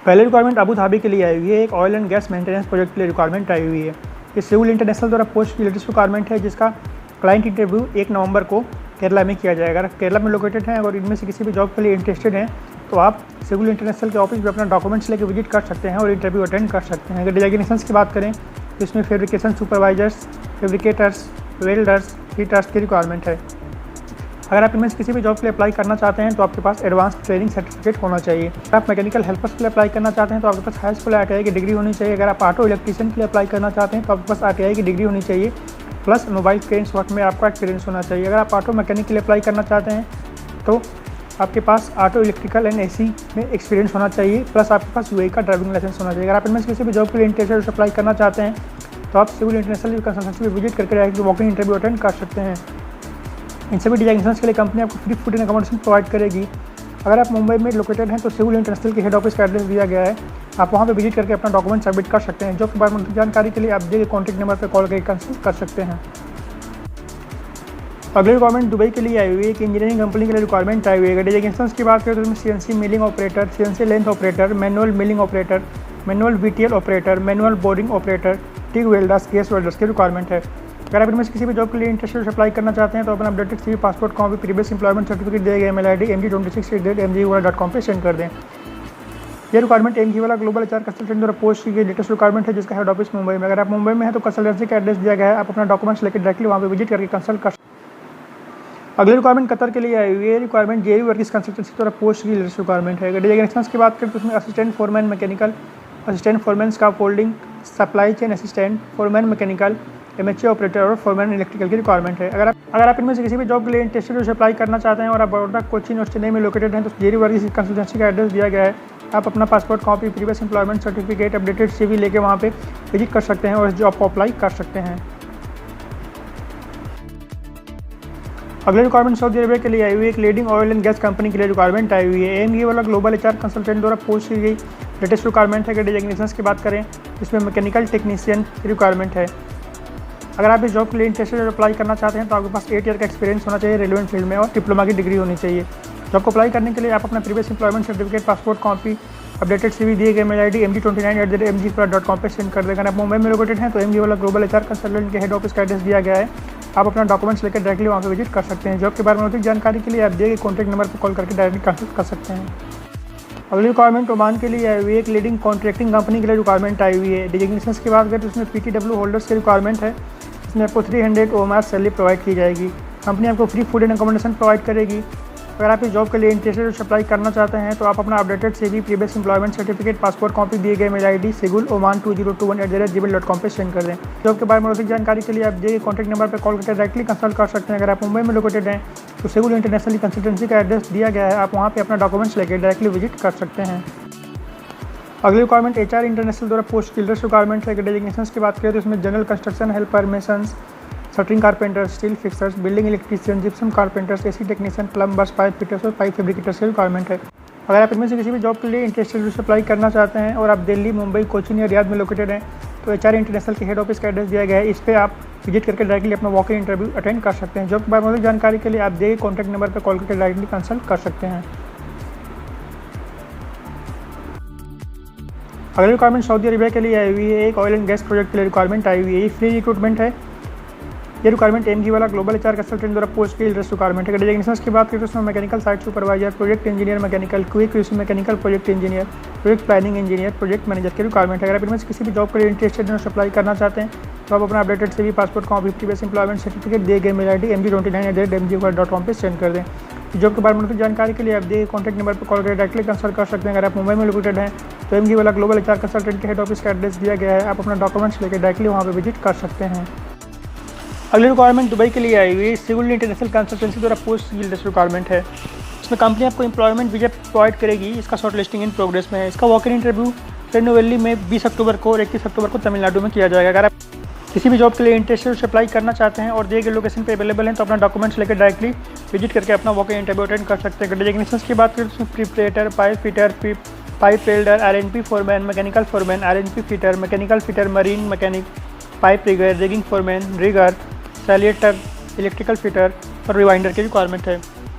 पहली requirement Abu Dhabi के लिए आई हुई है। एक oil and gas maintenance project के लिए रिक्वायरमेंट आई हुई है। ये सिविल इंटरनेशनल द्वारा पोस्ट की लेटेस्ट रिक्वायरमेंट है, जिसका क्लाइंट इंटरव्यू 1 नवंबर को केरला में किया जाएगा। अगर केरला में लोकेटेड हैं और इनमें से किसी भी जॉब के लिए इंटरेस्टेड हैं तो आप सिविल इंटरनेशनल के ऑफिस में अपना डॉक्यूमेंट्स लेकर विजिट कर सकते हैं और इंटरव्यू अटेंड कर सकते हैं। अगर डिजाइनेशंस की बात करें तो इसमें fabrication supervisors, fabricators, welders, heaters की रिक्वायरमेंट है। अगर आप इनमें से किसी भी जॉब के लिए अप्लाई करना चाहते हैं तो आपके पास एडवांस ट्रेनिंग सर्टिफिकेट होना चाहिए। अगर आप मैकेनिकल हेल्पर्स के लिए अप्लाई करना चाहते हैं तो आपके पास हाई स्कूल ITI की डिग्री होनी चाहिए। अगर आप ऑटो इलेक्ट्रीशियन के लिए अप्लाई करना चाहते हैं तो आपके पास ITI की डिग्री होनी चाहिए, प्लस मोबाइल क्रेन्स वर्क में आपका एक्सपीरियंस होना चाहिए। अगर आप ऑटो मैकेनिक के लिए अप्लाई करना चाहते हैं तो आपके पास ऑटो इलेक्ट्रिकल एंड AC में एक्सपीरियंस होना चाहिए, प्लस आपके पास UAE का ड्राइविंग लाइसेंस होना चाहिए। अगर आप इनमें से किसी भी जॉब के लिए इंटरेस्टेड अप्लाई करना चाहते हैं तो आप सिविल इंटरनेशनल कंसल्टेंसी में विजिट करके directly walk in interview attend कर सकते हैं। इन सभी डिजाइनेशंस के लिए कंपनी आपको free food and accommodation provide करेगी। अगर आप मुंबई में लोकेटेड हैं तो सिविल इंटरनेशनल के हेड ऑफिस का एड्रेस दिया गया है, आप वहां पे विजिट करके अपना डॉक्यूमेंट सबमिट कर सकते हैं। जॉब के बारे में जानकारी के लिए आप दिए गए कॉन्टैक्ट नंबर पर कॉल करके कंसल्ट कर सकते हैं। अगली रिक्वायरमेंट दुबई के लिए आई हुई है कि इंजीनियरिंग कंपनी के लिए रिक्वायरमेंट आई हुई है। डिजाइनेशंस की बात करें तो इसमें CNC milling operator, CNC length operator, manual milling operator, manual VTL operator, manual boring operator, TIG welders, gas welders की रिक्वायरमेंट है। अगर आप इनमें से किसी भी जॉब के लिए इंटरेस्टेड अप्लाई करना चाहते हैं तो अपना updated CV, passport copy, previous employment certificate दिए गए मेल ID mg26@mgwala.com पे सेंड कर दें। ये requirement mgwala global HR consultant द्वारा पोस्ट की गई लेटेस्ट रिक्वायरमेंट है, जिसका हेड ऑफिस मुंबई में। अगर आप मुंबई में हैं तो कंसल्टेंसी का एड्रेस दिया गया है, आप अपना डॉक्यूमेंट्स लेकर डायरेक्टली वहाँ पर विजिट करके कंसल्ट कर। अगली रिक्वायरमेंट कतर के लिए आई हुई है। रिक्वायरमेंट JV वर्किस कंसल्टेंसी द्वारा पोस्ट की लेटेस्ट रिक्वायरमेंट है। अगर डिजाइनेशंस की बात करें तो उसमें assistant foreman mechanical, assistant foreman staff holding, supply chain assistant, foreman mechanical, MHA operator और फोरमैन इलेक्ट्रिकल की रिक्वायरमेंट है। अगर आप इनमें से किसी भी जॉब के लिए इंटरेस्टेड अप्लाई करना चाहते हैं और आप बड़ौदा, कोचीन और चेन्नई में लोकेटेड हैं तो JV वर्किस कंसल्टेंसी का एड्रेस दिया गया है, आप अपना passport copy, previous employment certificate, updated CV लेके वहाँ पे विजिट कर सकते हैं और इस जॉब को अप्लाई कर सकते हैं। अगली रिक्वायरमेंट सऊदी अरबिया के लिए आई हुई है। एक leading oil and gas company के लिए रिक्वायरमेंट आई हुई है। AMG ग्लोबल HR कंसल्टेंट द्वारा पोस्ट की गई लेटेस्ट रिक्वायरमेंट है। अगर डिजाइनेशंस की बात करें इसमें मैकेनिकल टेक्नीशियन की रिक्वायरमेंट है। अगर आप इस जॉब के लिए इंटरेस्टेड अप्लाई करना चाहते हैं तो आपके पास 8 ईयर का एक्सपीरियंस होना चाहिए रेलेवेंट फील्ड में और डिप्लोमा की डिग्री होनी चाहिए। जॉब को अप्लाई करने के लिए आप अपना previous employment certificate, passport copy, updated CV दिए गए मेल ID mg29@mgwala.com पे सेंड कर देगा। आप मुंबई में लोकेटेड हैं तो AMG ग्लोबल HR कंसल्टेंट के हेड ऑफिस का एड्रेस दिया गया है, आप अपना डॉक्यूमेंट्स लेकर डायरेक्टली वहाँ पे विजिट कर सकते हैं। जॉब के बारे में अधिक जानकारी के लिए आप दिए गए कॉन्टैक्ट नंबर पर कॉल करके डायरेक्टली कंसल्ट कर सकते हैं। अगली रिक्वायरमेंट ओमान के लिए आई हुई है। एक लीडिंग कॉन्ट्रैक्टिंग कंपनी के लिए रिक्वायरमेंट आई हुई है। डिजाइनेशंस की बात करें तो उसमें PTW होल्डर्स की रिक्वायरमेंट है। इसमें आपको 300 OMR सैलरी प्रोवाइड की जाएगी। कंपनी आपको free food and accommodation provide करेगी। अगर आप इस जॉब के लिए इंटरेस्टेड अप्लाई करना चाहते हैं तो आप अपना updated CV, previous employment certificate, passport copy दिए गए मेल ID sigul-oman2021@gmail.com पे सेंड कर दें। जॉब के बारे में अधिक जानकारी के लिए आप दिए गए कॉन्टैक्ट नंबर पर कॉल करके डायरेक्टली कंसल्ट कर सकते हैं। अगर आप मुंबई में लोकेटेड हैं तो सिविल इंटरनेशनल कंसल्टेंसी का एड्रेस दिया गया है, आप वहाँ पर अपना डॉक्यूमेंट्स लेकर डायरेक्टली विजिट कर सकते हैं। अगली रिक्वायरमेंट HR इंटरनेशनल द्वारा पोस्ट की लेटेस्ट रिक्वायरमेंट है। डिजाइनेशंस की बात करें तो इसमें general construction helper, masons, shuttering carpenter, steel fixers, building electrician, gypsum carpenters, AC technician, plumbers, pipe fitters और पाइप फैब्रिकेटर्स की रिक्वायरमेंट है। अगर आप इनमें से किसी भी जॉब के लिए इंटरेस्टेड अप्लाई करना चाहते हैं और आप दिल्ली, मुंबई, कोचीन या रियाद में लोकेटेड हैं तो HR इंटरनेशनल के हेड ऑफिस का एड्रेस दिया गया है, इस पर आप विजिट करके डायरेक्टली अपना वॉक इन इंटरव्यू अटेंड कर सकते हैं। जॉब के बारे में जानकारी के लिए आप दिए गए कॉन्टैक्ट नंबर पर कॉल करके डायरेक्टली कंसल्ट कर सकते हैं। अगली रिक्वायरमेंट सऊदी अरबिया के लिए आई हुई है। एक ऑयल एंड गैस प्रोजेक्ट के लिए रिक्वायरमेंट आई हुई है। ये फ्री रिक्रूटमेंट है। ये requirement AMG global HR consultant द्वारा पोस्ट की लेटेस्ट रिक्वायरमेंट है। डिजाइनेशंस की बात करें तो उसमें mechanical site supervisor, project engineer mechanical, QA/QC mechanical, project engineer, project planning engineer, project manager की रिक्वायरमेंट है। अगर आप इनमें से किसी भी जॉब के लिए इंटरेस्टेड अप्लाई करना चाहते हैं तो आप अपना updated CV, passport copy, previous employment certificate दिए गए मेल ID mg29@mgwala.com पे सेंड कर दें। जॉब के बारे में जानकारी के लिए आप दिए कॉन्टैक्ट नंबर पर कॉल करके डायरेक्टली कंसल्ट कर सकते हैं। अगर आप मुंबई में लोकेटेड हैं तो AMG ग्लोबल HR कंसल्टेंट के हेड ऑफिस का एड्रेस दिया गया है, आप अपना डॉक्यूमेंट्स लेकर डायरेक्टली वहाँ पर विजिट कर सकते हैं। अगली रिक्वायरमेंट दुबई के लिए आई हुई है। सिविल इंटरनेशनल कंसल्टेंसी द्वारा पोस्ट की लेटेस्ट रिक्वायरमेंट है। इसमें कंपनी आपको एम्प्लॉयमेंट वीजा प्रोवाइड करेगी। इसका शॉर्ट लिस्टिंग इन प्रोग्रेस में है। इसका वॉक इन इंटरव्यू तिरुनेलवेली में 20 अक्टूबर को और 21 अक्टूबर को तमिलनाडु में किया जाएगा। अगर आप किसी भी जॉब के लिए इंटरेस्टेड अप्लाई करना चाहते हैं और दिए गए लोकेशन पे अवेलेबल हैं तो अपना डॉक्यूमेंट्स लेकर डायरेक्टली विजिट करके अपना वॉक इन इंटरव्यू अटेंड कर सकते हैं। डिजाइनेशंस की बात करें तो उसमें preparator, pipe fitter, pipe welder, RNP foreman, mechanical foreman, RNP fitter, mechanical fitter, marine mechanic, pipe rigger, rigging foreman, rigger, सैलिएटर, इलेक्ट्रिकल फिटर और रिवाइंडर की रिक्वायरमेंट है।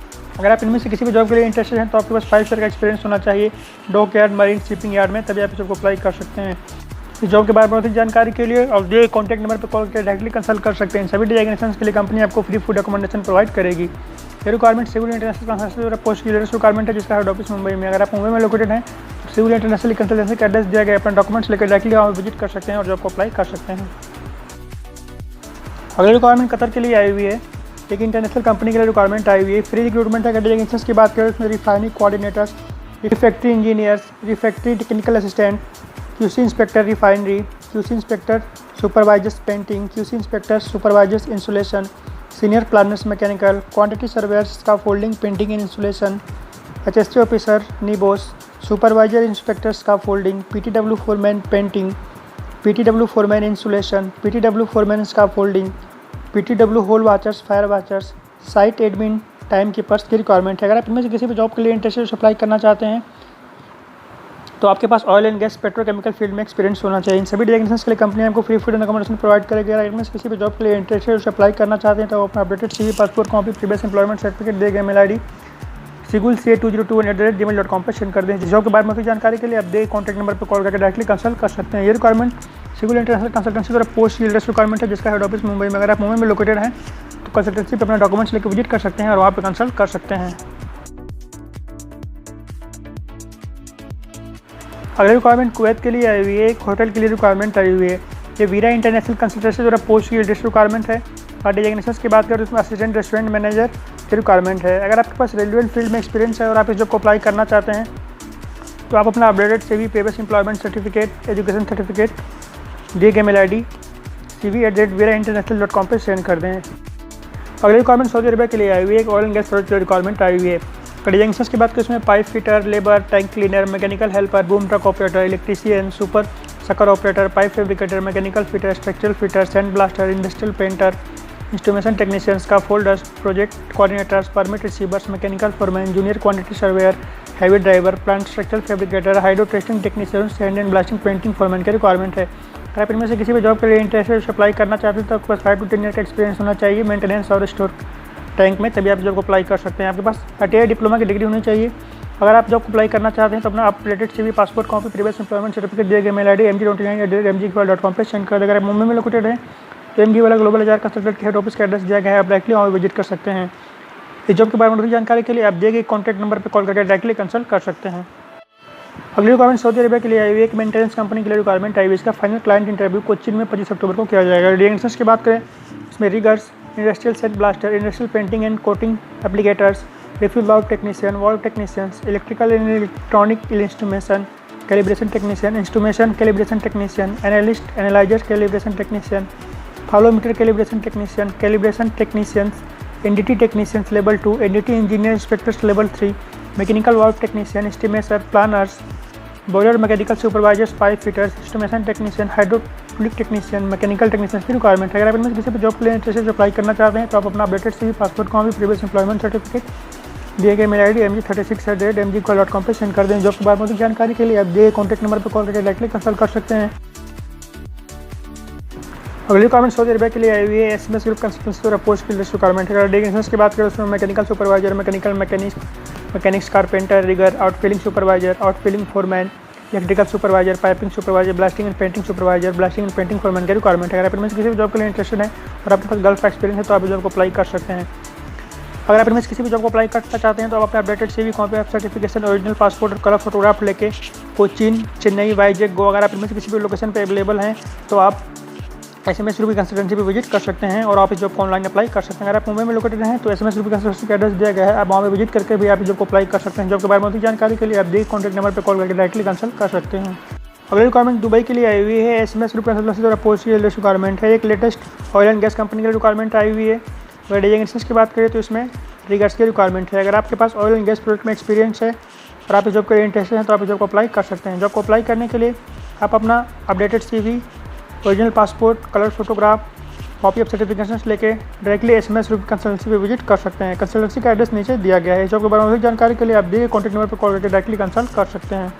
अगर आप इनमें से किसी भी जॉब के लिए इंटरेस्टेड हैं तो आपके पास 5 ईयर का एक्सपीरियंस होना चाहिए dockyard, marine, shipping yard में, तभी आप इस जॉब को अप्लाई कर सकते हैं। इस जॉब के बारे में अधिक जानकारी के लिए और दिए कॉन्टैक्ट नंबर पर कॉल करके डायरेक्टली कंसल्ट कर सकते हैं। सभी डेजिग्नेशंस के लिए कंपनी आपको फ्री फूड अकोमोडेशन प्रोवाइड करेगी। ये रिक्वायरमेंट सिविल इंटरनेशनल कंसल्टेंसी द्वारा पोस्ट की लेटेस्ट रिक्वायरमेंट है, जिसका हेड ऑफिस मुंबई में। अगर आप मुंबई में लोकेटेड हैं तो सिविल इंटरनेशनल कंसल्टेंसी का एड्रेस दिया गया, अपना डॉक्यूमेंट्स लेकर डायरेक्टली वहाँ विजिट कर सकते हैं और जॉब को अप्लाई कर सकते हैं। अगली रिक्वायरमेंट कतर के लिए आई हुई है। एक इंटरनेशनल कंपनी के लिए रिक्वायरमेंट आई हुई है। फ्री रिक्रूटमेंट है। डेजिग्नेशंस की बात करें उसमें refinery coordinators, refractory engineers, refractory technical assistant, QC inspector refinery, QC inspector supervisors painting, QC inspector supervisors installation, senior planners mechanical, quantity surveyors scaffolding painting and installation, HST officer NEBOSH, supervisor inspector scaffolding, PTW foreman painting, PTW foreman installation, PTW foreman scaffolding, PTW hole watchers, fire watchers, site admin, time keepers की requirement है। अगर आप इनमें से किसी भी job के लिए इंटरेस्टेड अप्लाई करना चाहते हैं तो आपके पास oil and gas, petrochemical field में एक्सपीरियंस होना चाहिए। इन सभी डेजिग्नेशंस के लिए कंपनी आपको free food and accommodation provide करेगी। अगर इनमें से किसी भी जॉब के लिए इंटरेस्टेड अप्लाई करना चाहते हैं तो अपना updated CV, passport copy, previous employment certificate दिए गए मेल आई डी sigulca2021@gmail.com पर सेंड कर दें। जॉब के बारे में अधिक जानकारी के लिए आप दे कॉन्टैक्ट नंबर पर कॉल करके डायरेक्टली कंसल्ट कर सकते हैं। ये रिक्वायरमेंट सिगुल इंटरनेशनल कंसल्टेंसी द्वारा पोस्ट की लेटेस्ट रिक्वायरमेंट है, जिसका हेड ऑफिस मुंबई में। अगर आप मुंबई में लोकेटेड हैं तो कंसल्टेंसी पर अपना डॉक्यूमेंट्स लेकर विजिट कर सकते हैं और वहाँ पर कंसल्ट कर सकते हैं। अगली रिक्वायरमेंट कुवैत के लिए आई हुई है। एक होटल के लिए रिक्वायरमेंट आई हुई है। ये वीरा इंटरनेशनल कंसल्टेंसी द्वारा पोस्ट की लेटेस्ट रिक्वायरमेंट है। और डेजिग्नेशंस की बात करें तो उसमें असिस्टेंट रेस्टोरेंट मैनेजर की रिक्वायरमेंट है। अगर आपके पास रेलिवेंट फील्ड में एक्सपीरियंस है और आप इस जॉब को अप्लाई करना चाहते हैं तो आप अपना updated CV, previous employment certificate, education certificate दिए गए मेल आई डी cv@virainternational.com पर सेंड कर दें। अगली रिक्वायरमेंट सऊदी अरबिया के लिए आई हुई है। एक ऑयल एंड गैस प्रोजेक्ट की रिक्वायरमेंट आई हुई है। डेजिग्नेशंस की बात करें उसमें pipe fitter, labour, tank cleaner, mechanical helper, boom truck operator, electrician, super sucker operator, pipe fabricator, mechanical fitter, structural fitter, sand blaster, industrial painter, instrumentation technicians scaffolders, project coordinators, permit receivers, mechanical foreman, junior quantity surveyor, heavy driver, plant structural fabricator, hydro testing technician, sand and blasting painting foreman की requirement है। अगर आप इनमें से किसी भी job के लिए इंटरेस्टेड अप्लाई करना चाहते हैं तो आपके पास 5 to 10 ईयर का एक्सपीरियंस होना चाहिए मेंटेनेंस और स्टोर टैंक में, तभी आप जॉब को अप्लाई कर सकते हैं। आपके पास ITI डिप्लोमा की डिग्री होनी चाहिए। अगर आप जॉब को अप्लाई करना चाहते हैं तो अपना updated CV, passport copy, previous employment certificate दिए गए मेल आई डी mg29@mgql.com पर सेंड कर दें। अगर आप मुंबई में लोकेटेड हैं तो MG वाला ग्लोबल HR कंसल्टेंट के हेड ऑफिस का एड्रेस दिया गया है, आप डायरेक्टली वहाँ विजिट कर सकते हैं। इस जॉब के बारे में अधिक जानकारी के लिए आप दिए गए कॉन्टैक्ट नंबर पर कॉल करके डायरेक्टली कंसल्ट कर सकते हैं। अगली रिक्वायरमेंट सऊदी अरबिया के लिए आई हुई है। एक मेंटेनेंस कंपनी के लिए रिक्वायरमेंट आई हुई है। इसका फाइनल क्लाइंट इंटरव्यू कोचीन में 25 अक्टूबर को किया जाएगा। डेजिग्नेशंस की बात करें इसमें riggers, industrial set blaster, industrial painting and coating applicators, refuel valve technician, valve technicians, electrical and electronic instrumentation calibration technician, instrumentation calibration technician, analyst analyzer calibration technician, flowmeter calibration technician, calibration technicians, NDT technicians level 2, NDT engineer inspectors level 3, mechanical valve technician, estimator, planners, boiler mechanical supervisors, pipe fitters, instrumentation technician, hydraulic technician, mechanical technician की requirement है। अगर आप इनमें किसी भी job के लिए interested apply करना चाहते हैं तो आप अपना updated CV, passport copy, previous employment certificate दिए गए मेल आई डी mg36@mgql.com पर सेंड कर दें। जॉब के बारे में अधिक जानकारी के लिए आप दिए कॉन्टैक्ट नंबर पर कॉल करके डायरेक्टली कंसल्ट कर सकते हैं। अगली रिक्वायरमेंट सऊदी अरबिया के लिए आई हुई है। SMS ग्रुप कंसल्टेंसी द्वारा पोस्ट की लिस्ट रिक्वायरमेंट है। अगर डेजिग्नेशंस की बात करें उसमें mechanical supervisor, mechanical mechanics carpenter, rigger, outfitting supervisor, outfitting foreman, electrical supervisor, piping supervisor, blasting and painting supervisor, blasting and painting foreman की रिक्वायरमेंट है। अगर आप इनमें से किसी भी जॉब के लिए इंटरेस्टेड हैं और आपके पास गल्फ का एक्सपीरियंस है तो आप इस जॉब को अप्लाई कर सकते हैं। अगर आप इनमें से किसी भी जॉब को अप्लाई करना चाहते हैं तो आप अपने updated CV, copy of certification, original passport और कलर फोटोग्राफ लेके कोचीन, चेन्नई, वाईजैक, गोवा, अगर आप इनमें से किसी भी लोकेशन पर अवेलेबल हैं तो आप SMS ग्रुप की कंसल्टेंसी पर विजिट कर सकते हैं और आप इस जॉब को ऑनलाइन अप्लाई कर सकते हैं। अगर आप मुंबई में लोकेटेड हैं तो SMS ग्रुप की कंसल्टेंसी का एड्रेस दिया गया है, आप वहाँ पर विजिट करके भी आप इस जॉब को अप्लाई कर सकते हैं। जॉब के बारे में अधिक जानकारी के लिए आप दिए कॉन्टैक्ट नंबर पर कॉल करके डायरेक्टली कंसल्ट कर सकते हैं। अगली रिक्वायरमेंट दुबई के लिए आई हुई है। SMS ग्रुप कंसल्टेंसी द्वारा पोस्ट की लेटेस्ट रिक्वायरमेंट है। एक latest oil and gas company की रिक्वायरमेंट आई हुई है। अगर डेजिग्नेशंस की बात करें तो इसमें रिगर्स की रिक्वायरमेंट है। अगर आपके पास ऑयल एंड गैस प्रोजेक्ट में एक्सपीरियंस है और आप इस जॉब के लिए इंटरेस्टेड हैं तो आप इस जॉब को अप्लाई कर सकते हैं। जॉब को अप्लाई करने के लिए आप अपना updated CV, original passport, colour photograph, copy of certifications लेके डायरेक्टली SMS ग्रुप कंसल्टेंसी पे विजिट कर सकते हैं। कंसल्टेंसी का एड्रेस नीचे दिया गया है। जॉब के बारे में अधिक जानकारी के लिए आप दिए कॉन्टैक्ट नंबर पर कॉल करके डायरेक्टली कंसल्ट कर सकते हैं।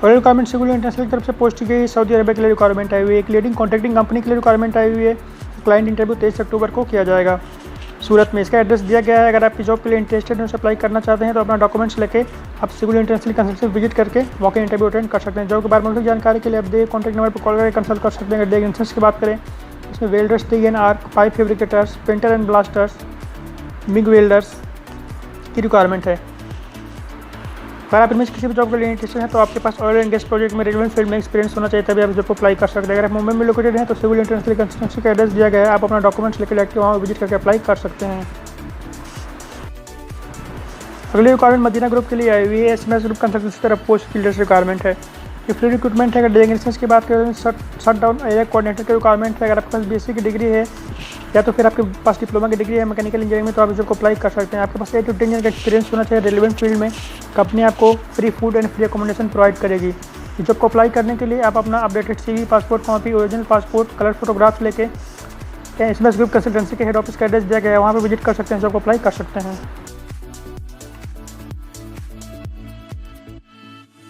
और रिक्वायरमेंट सिगुल इंटरनेशनल की तरफ से पोस्ट की गई सऊदी अरबिया के लिए रिक्वायरमेंट आई हुई है। एक लीडिंग कॉन्ट्रैक्टिंग कंपनी के लिए रिक्वायरमेंट आई हुई है। क्लाइंट इंटरव्यू 23 अक्टूबर को किया जाएगा। सूरत में। इसका एड्रेस दिया गया है। अगर आप जॉब के लिए इंटरेस्टेड हैं, उसे अप्लाई करना चाहते हैं तो अपना डॉक्यूमेंट्स लेके आप सिविल इंटरनेशनल कंसल्टेंसी विजिट करके वॉक इन इंटरव्यू अटेंड कर सकते हैं। जॉब के बारे में जानकारी के लिए आप दिए कॉन्टैक्ट नंबर पर कॉल करके कंसल्ट कर सकते हैं। अगर डिग्नेशंस की बात करें, इसमें welders, TIG and arc, pipe fabricators, painter and blasters, MiG welders की रिक्वायरमेंट है। अगर आप इनमें से किसी भी जॉब के लिए इंटरेस्टेड हैं तो आपके पास ऑयल एंड गैस प्रोजेक्ट में रेलेवेंट फील्ड में एक्सपीरियंस होना चाहिए, तभी आप जॉब को अप्लाई कर सकते हैं। अगर आप मुंबई में लोकेटेड हैं तो सिविल इंटरनेशनल कंसल्टेंसी का एड्रेस दिया गया है। आप अपना डॉक्यूमेंट्स लेकर डायरेक्ट वहाँ विजिट करके अप्लाई कर सकते हैं। अगली रिक्वायरमेंट मदीना ग्रुप के लिए आई हुई है। SMS ग्रुप कंसल्टेंसी तरफ पोस्ट फील्डर्स रिक्वायरमेंट है। ये फ्री रिक्रूटमेंट है। अगर डिग्नेशंस की बात करें तो शट डाउन एरिया कोऑर्डिनेटर की रिक्वायरमेंट है। अगर आपके पास BSc की डिग्री है या तो फिर आपके पास डिप्लोमा की डिग्री है मैकेनिकल इंजीनियरिंग में, तो आप इसको अप्लाई कर सकते हैं। आपके पास 8 to 10 ईयर का एक्सपीरियंस होना चाहिए रेलेवेंट फील्ड में। कंपनी आपको free food and free accommodation provide करेगी। जॉब को अप्लाई करने के लिए आप अपना updated CV, passport copy, original passport, colour photographs लेके SMS ग्रुप कंसल्टेंसी के हेड ऑफिस का एड्रेस दिया गया है, वहाँ पर विजिट कर सकते हैं, जॉब को अप्लाई कर सकते हैं।